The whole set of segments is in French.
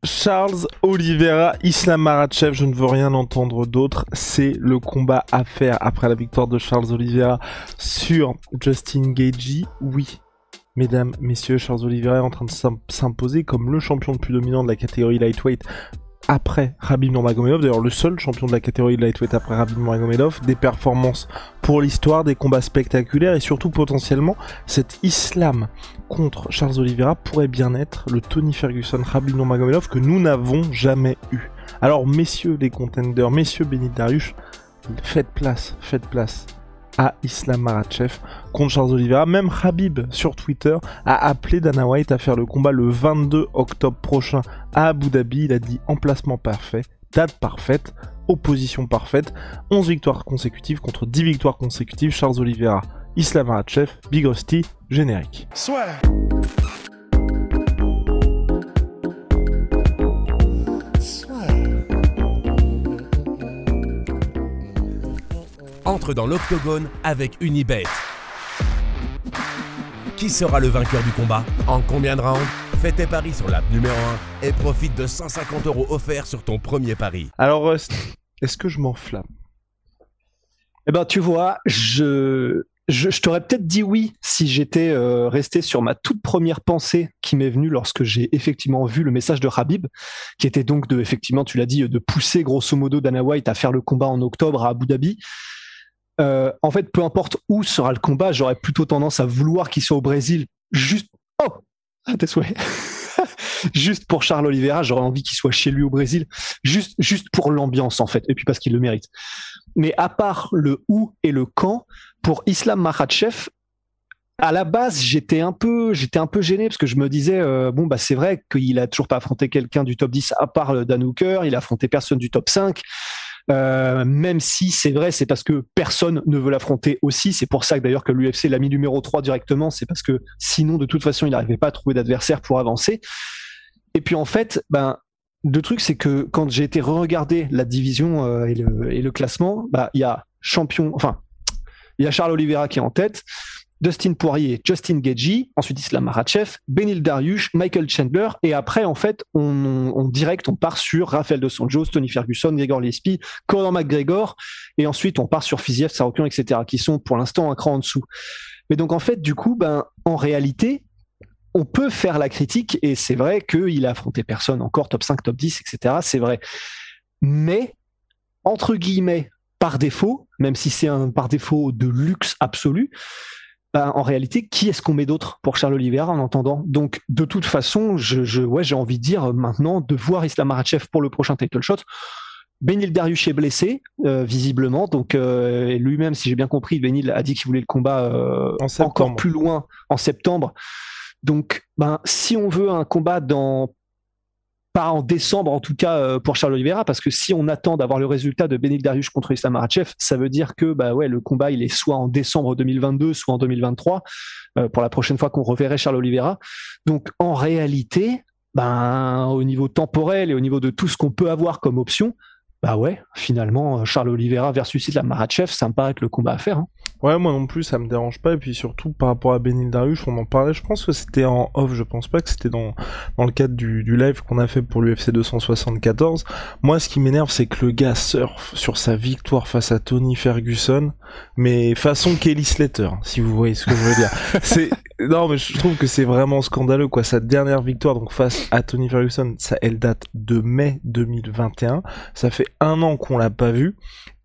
Charles Oliveira, Islam Makhachev, je ne veux rien entendre d'autre, c'est le combat à faire après la victoire de Charles Oliveira sur Justin Gaethje. Oui, mesdames, messieurs, Charles Oliveira est en train de s'imposer comme le champion le plus dominant de la catégorie lightweight après Khabib Nurmagomedov, d'ailleurs le seul champion de la catégorie lightweight après Khabib Nurmagomedov, des performances pour l'histoire, des combats spectaculaires et surtout potentiellement cet Islam contre Charles Oliveira pourrait bien être le Tony Ferguson Khabib Nurmagomedov que nous n'avons jamais eu. Alors messieurs les contenders, messieurs Beneil Dariush, faites place à Islam Makhachev contre Charles Oliveira. Même Khabib sur Twitter a appelé Dana White à faire le combat le 22 octobre prochain à Abu Dhabi. Il a dit emplacement parfait, date parfaite, opposition parfaite, 11 victoires consécutives contre 10 victoires consécutives. Charles Oliveira, Islam Makhachev, Big Rusty, générique. Soit. Entre dans l'octogone avec Unibet. Qui sera le vainqueur du combat? En combien de rounds? Fais tes paris sur l'app numéro 1 et profite de 150 € offerts sur ton premier pari. Alors, est-ce que je m'enflamme? Eh ben, tu vois, je t'aurais peut-être dit oui si j'étais resté sur ma toute première pensée qui m'est venue lorsque j'ai effectivement vu le message de Khabib, qui était donc de, effectivement, tu l'as dit, de pousser grosso modo Dana White à faire le combat en octobre à Abu Dhabi. En fait, peu importe où sera le combat, j'aurais plutôt tendance à vouloir qu'il soit au Brésil, juste tes souhaits. Juste pour Charles Oliveira, j'aurais envie qu'il soit chez lui au Brésil, juste pour l'ambiance en fait, et puis parce qu'il le mérite. Mais à part le où et le quand, pour Islam Makhachev, à la base, j'étais un peu gêné parce que je me disais c'est vrai qu'il a toujours pas affronté quelqu'un du top 10 à part Dan Hooker, il a affronté personne du top 5. Même si c'est vrai, c'est parce que personne ne veut l'affronter aussi. C'est pour ça que d'ailleurs que l'UFC l'a mis numéro 3 directement. C'est parce que sinon, de toute façon, il n'arrivait pas à trouver d'adversaire pour avancer. Et puis en fait, le truc, c'est que quand j'ai été re-regarder la division et le classement, il y a Charles Oliveira qui est en tête, Dustin Poirier, Justin Gaethje, ensuite Islam Makhachev, Beneil Dariush, Michael Chandler, et après, en fait, on part sur Rafael Dos Anjos, Tony Ferguson, Gregor Gillespie, Conor McGregor, et ensuite on part sur Fiziev, Tsarukyan, etc., qui sont pour l'instant un cran en dessous. Mais donc, en fait, du coup, en réalité, on peut faire la critique, et c'est vrai qu'il a affronté personne encore, top 5, top 10, etc., c'est vrai. Mais, entre guillemets, par défaut, même si c'est un par défaut de luxe absolu, en réalité, qui est-ce qu'on met d'autre pour Charles Oliveira en entendant? Donc, de toute façon, j'ai envie de dire maintenant de voir Islam Makhachev pour le prochain title shot. Beneil Dariush est blessé, visiblement. Donc, lui-même, si j'ai bien compris, Beneil a dit qu'il voulait le combat encore plus loin en septembre. Donc, si on veut un combat pas en décembre en tout cas pour Charles Oliveira, parce que si on attend d'avoir le résultat de Beneil Dariush contre Islam Makhachev, ça veut dire que le combat il est soit en décembre 2022, soit en 2023 pour la prochaine fois qu'on reverrait Charles Oliveira. Donc en réalité, au niveau temporel et au niveau de tout ce qu'on peut avoir comme option, finalement Charles Oliveira versus Islam Makhachev, ça me paraît être le combat à faire. Hein. Ouais, moi non plus, ça me dérange pas. Et puis surtout, par rapport à Beneil Dariush, on en parlait, je pense que c'était en off, je pense pas que c'était dans le cadre du live qu'on a fait pour l'UFC 274. Moi, ce qui m'énerve, c'est que le gars surfe sur sa victoire face à Tony Ferguson, mais façon Kelly Slater, si vous voyez ce que je veux dire. Non, mais je trouve que c'est vraiment scandaleux, quoi. Sa dernière victoire, donc face à Tony Ferguson, elle date de mai 2021. Ça fait 1 an qu'on l'a pas vu.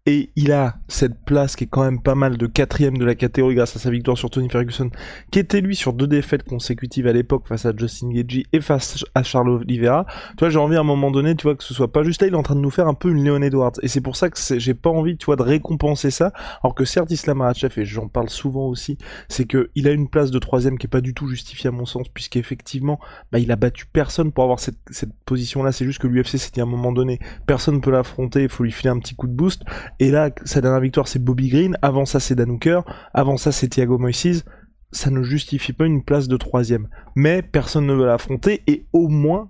Et il a cette place qui est quand même pas mal de 4e de la catégorie grâce à sa victoire sur Tony Ferguson, qui était lui sur 2 défaites consécutives à l'époque face à Justin Gaethje et face à Charles Oliveira. Tu vois, j'ai envie à un moment donné, tu vois, que ce soit pas juste là, il est en train de nous faire un peu une Leon Edwards. Et c'est pour ça que j'ai pas envie, tu vois, de récompenser ça. Alors que certes, Islam Makhachev, et j'en parle souvent aussi, c'est que il a une place de 3e qui est pas du tout justifiée à mon sens, puisqu'effectivement, il a battu personne pour avoir cette position-là. C'est juste que l'UFC s'est dit à un moment donné, personne peut l'affronter, il faut lui filer un petit coup de boost. Et là, sa dernière victoire, c'est Bobby Green. Avant ça, c'est Dan Hooker. Avant ça, c'est Thiago Moises. Ça ne justifie pas une place de 3e. Mais personne ne veut l'affronter. Et au moins,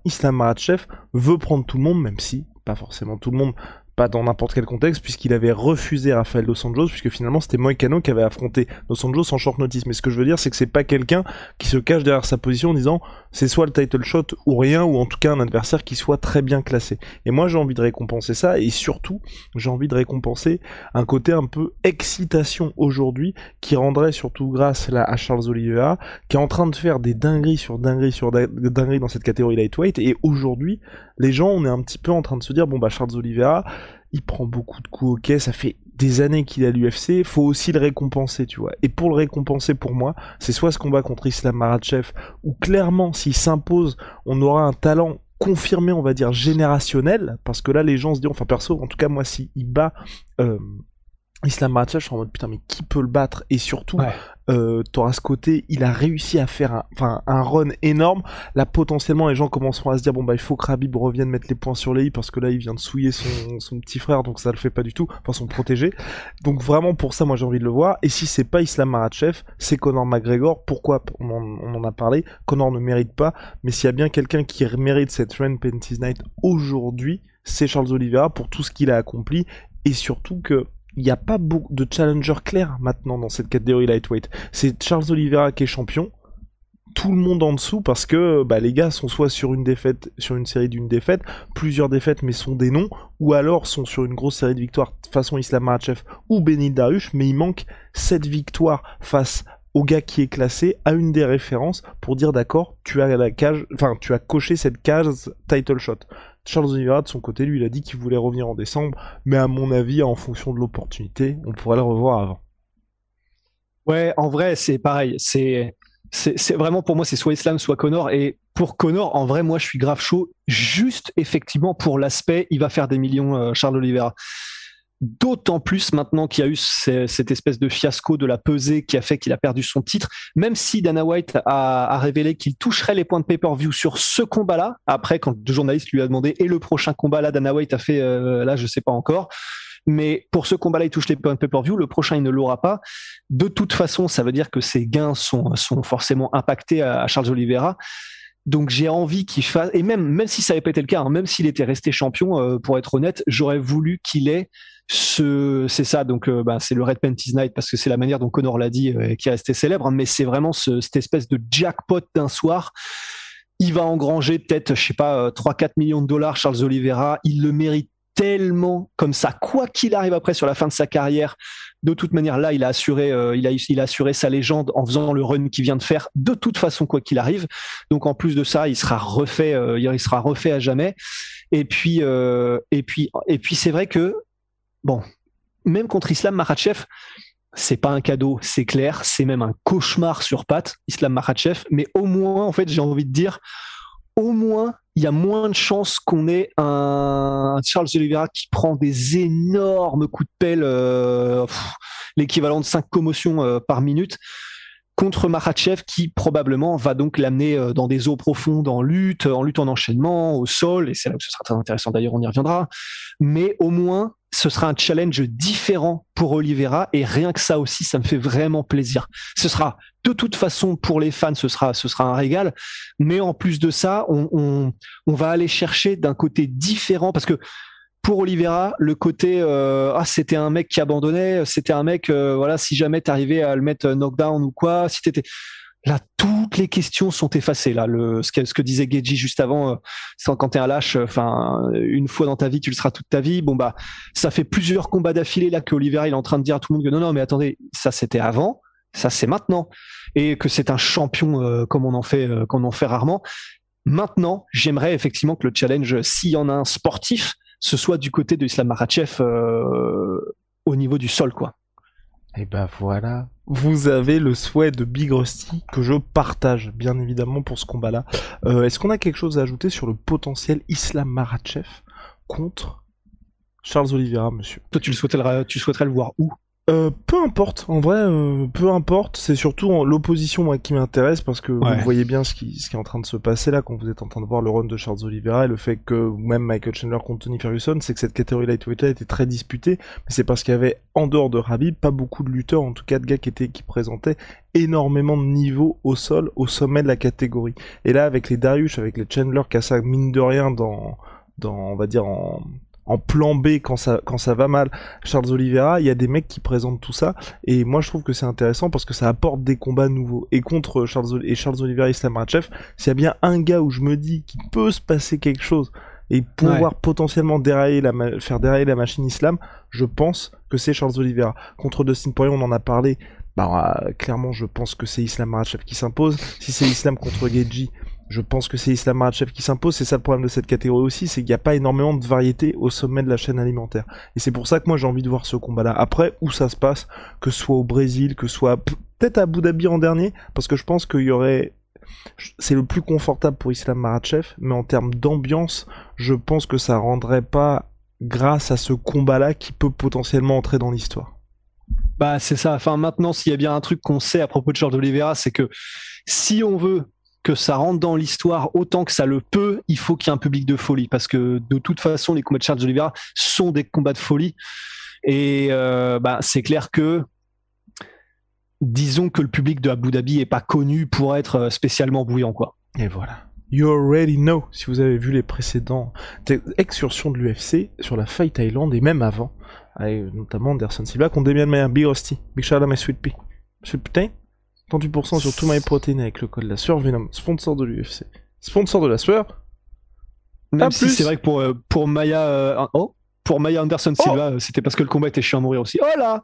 Islam Makhachev veut prendre tout le monde, même si, pas forcément tout le monde, pas dans n'importe quel contexte, puisqu'il avait refusé Rafael Dos Anjos, puisque finalement c'était Moïcano qui avait affronté Dos Anjos en short notice. Mais ce que je veux dire, c'est que c'est pas quelqu'un qui se cache derrière sa position en disant c'est soit le title shot ou rien, ou en tout cas un adversaire qui soit très bien classé. Et moi j'ai envie de récompenser ça, et surtout j'ai envie de récompenser un côté un peu excitation aujourd'hui, qui rendrait surtout grâce là à Charles Oliveira, qui est en train de faire des dingueries sur dingueries sur dingueries dans cette catégorie lightweight, et aujourd'hui les gens, on est un petit peu en train de se dire, bon bah Charles Oliveira, il prend beaucoup de coups, ok, ça fait des années qu'il est à l'UFC, faut aussi le récompenser, tu vois. Et pour le récompenser, pour moi, c'est soit ce combat contre Islam Makhachev, où clairement, s'il s'impose, on aura un talent confirmé, on va dire, générationnel, parce que là, les gens se disent, enfin perso, en tout cas, moi, s'il bat Islam Makhachev, je suis en mode, putain, mais qui peut le battre? Et surtout, t'auras ce côté, il a réussi à faire un run énorme. Là, potentiellement, les gens commenceront à se dire, bon, bah, il faut que Khabib revienne mettre les points sur les i, parce que là, il vient de souiller son petit frère, donc ça le fait pas du tout, enfin, son protégé. Donc, vraiment, pour ça, moi, j'ai envie de le voir. Et si c'est pas Islam Makhachev, c'est Conor McGregor. Pourquoi? On en a parlé. Conor ne mérite pas, mais s'il y a bien quelqu'un qui mérite cette Run Penties Night aujourd'hui, c'est Charles Oliveira, pour tout ce qu'il a accompli, et surtout que il n'y a pas beaucoup de challengers clairs maintenant dans cette catégorie lightweight. C'est Charles Oliveira qui est champion, tout le monde en dessous, parce que bah, les gars sont soit sur une défaite, sur une série d'une défaite, plusieurs défaites mais sont des noms, ou alors sont sur une grosse série de victoires façon Islam Makhachev ou Beneil Dariush, mais il manque 7 victoires face au gars qui est classé, à une des références pour dire d'accord, tu as la cage, enfin tu as coché cette case title shot. Charles Oliveira de son côté, lui, il a dit qu'il voulait revenir en décembre, mais à mon avis, en fonction de l'opportunité, on pourrait le revoir avant. Ouais, en vrai, c'est pareil. C'est vraiment, pour moi, c'est soit Islam, soit Conor. Et pour Conor, en vrai, moi, je suis grave chaud. Juste, effectivement, pour l'aspect, il va faire des millions, Charles Oliveira. D'autant plus maintenant qu'il y a eu cette espèce de fiasco de la pesée qui a fait qu'il a perdu son titre, même si Dana White a révélé qu'il toucherait les points de pay-per-view sur ce combat-là. Après, quand le journaliste lui a demandé et le prochain combat, là, Dana White a fait là, je sais pas encore. Mais pour ce combat-là, il touche les points de pay-per-view. Le prochain, il ne l'aura pas. De toute façon, ça veut dire que ses gains sont forcément impactés à Charles Oliveira. Donc j'ai envie qu'il fasse, et même si ça n'avait pas été le cas, hein, même s'il était resté champion, pour être honnête, j'aurais voulu qu'il ait c'est ça, donc c'est le Red Panties Night, parce que c'est la manière dont Conor l'a dit, qui est resté célèbre, hein, mais c'est vraiment cette espèce de jackpot d'un soir. Il va engranger peut-être, je sais pas, 3-4 millions de dollars, Charles Oliveira, il le mérite tellement comme ça, quoi qu'il arrive après sur la fin de sa carrière. De toute manière, là, il a assuré sa légende en faisant le run qu'il vient de faire. De toute façon, quoi qu'il arrive. Donc, en plus de ça, il sera refait à jamais. Et puis, c'est vrai que, bon, même contre Islam Makhachev, c'est pas un cadeau, c'est clair. C'est même un cauchemar sur pattes, Islam Makhachev. Mais au moins, en fait, j'ai envie de dire, au moins, il y a moins de chances qu'on ait un Charles Oliveira qui prend des énormes coups de pelle, l'équivalent de 5 commotions par minute, contre Makhachev qui probablement va donc l'amener dans des eaux profondes en lutte en enchaînement, au sol, et c'est là où ce sera très intéressant, d'ailleurs on y reviendra, mais au moins ce sera un challenge différent pour Oliveira, et rien que ça aussi, ça me fait vraiment plaisir. Ce sera, de toute façon, pour les fans, ce sera un régal, mais en plus de ça, on va aller chercher d'un côté différent, parce que pour Oliveira, le côté c'était un mec qui abandonnait, c'était un mec, voilà, si jamais t'arrivais à le mettre knockdown ou quoi, si t'étais... Là, toutes les questions sont effacées. Là, ce que disait Geji juste avant, quand t'es un lâche, une fois dans ta vie, tu le seras toute ta vie. Bon bah, ça fait plusieurs combats d'affilée là que Oliveira il est en train de dire à tout le monde que non, mais attendez, ça c'était avant, ça c'est maintenant, et que c'est un champion comme on en fait rarement. Maintenant, j'aimerais effectivement que le challenge, s'il y en a un sportif, ce soit du côté de Islam Makhachev au niveau du sol, quoi. Et ben voilà, vous avez le souhait de Big Rusty que je partage, bien évidemment, pour ce combat-là. Est-ce qu'on a quelque chose à ajouter sur le potentiel Islam Makhachev contre Charles Oliveira, monsieur? Toi, tu souhaiterais le voir où? Peu importe, en vrai, peu importe. C'est surtout l'opposition, moi, qui m'intéresse, parce que vous voyez bien ce qui est en train de se passer là quand vous êtes en train de voir le run de Charles Oliveira, et le fait que même Michael Chandler contre Tony Ferguson, c'est que cette catégorie lightweight était très disputée, mais c'est parce qu'il y avait, en dehors de Khabib, pas beaucoup de lutteurs, en tout cas de gars qui présentaient énormément de niveau au sol, au sommet de la catégorie. Et là, avec les Dariush, avec les Chandler, qui a ça, mine de rien, on va dire en plan B quand ça va mal. Charles Oliveira, il y a des mecs qui présentent tout ça, et moi je trouve que c'est intéressant parce que ça apporte des combats nouveaux. Et contre Charles Oliveira et Islam Makhachev, s'il y a bien un gars où je me dis qu'il peut se passer quelque chose et pouvoir potentiellement faire dérailler la machine Islam, je pense que c'est Charles Oliveira. Contre Dustin Poirier, on en a parlé. Clairement, je pense que c'est Islam Makhachev qui s'impose. Si c'est Islam contre Gaethje, je pense que c'est Islam Makhachev qui s'impose. C'est ça le problème de cette catégorie aussi, c'est qu'il n'y a pas énormément de variété au sommet de la chaîne alimentaire. Et c'est pour ça que moi j'ai envie de voir ce combat-là. Après, où ça se passe, que ce soit au Brésil, que ce soit peut-être à Abu Dhabi en dernier, parce que je pense qu'il y aurait... C'est le plus confortable pour Islam Makhachev, mais en termes d'ambiance, je pense que ça rendrait pas grâce à ce combat-là qui peut potentiellement entrer dans l'histoire. Bah c'est ça, enfin maintenant s'il y a bien un truc qu'on sait à propos de Charles Oliveira, c'est que si on veut que ça rentre dans l'histoire autant que ça le peut, il faut qu'il y ait un public de folie, parce que de toute façon les combats de Charles Oliveira sont des combats de folie, et c'est clair que disons que le public de Abu Dhabi est pas connu pour être spécialement bouillant, quoi. Et voilà. You already know, si vous avez vu les précédents excursions de l'UFC sur la Fight Island et même avant, avec notamment Anderson Silva contre Demian Maia, Big Rusty, Big shout out à my sweet pea. Sweet putain, 38% sur tout MyProtein avec le code la sueur Venom, sponsor de l'UFC, sponsor de la sueur. Même si c'est vrai que pour Maia, pour Maia Anderson Silva, c'était parce que le combat était chiant à mourir aussi. Oh là!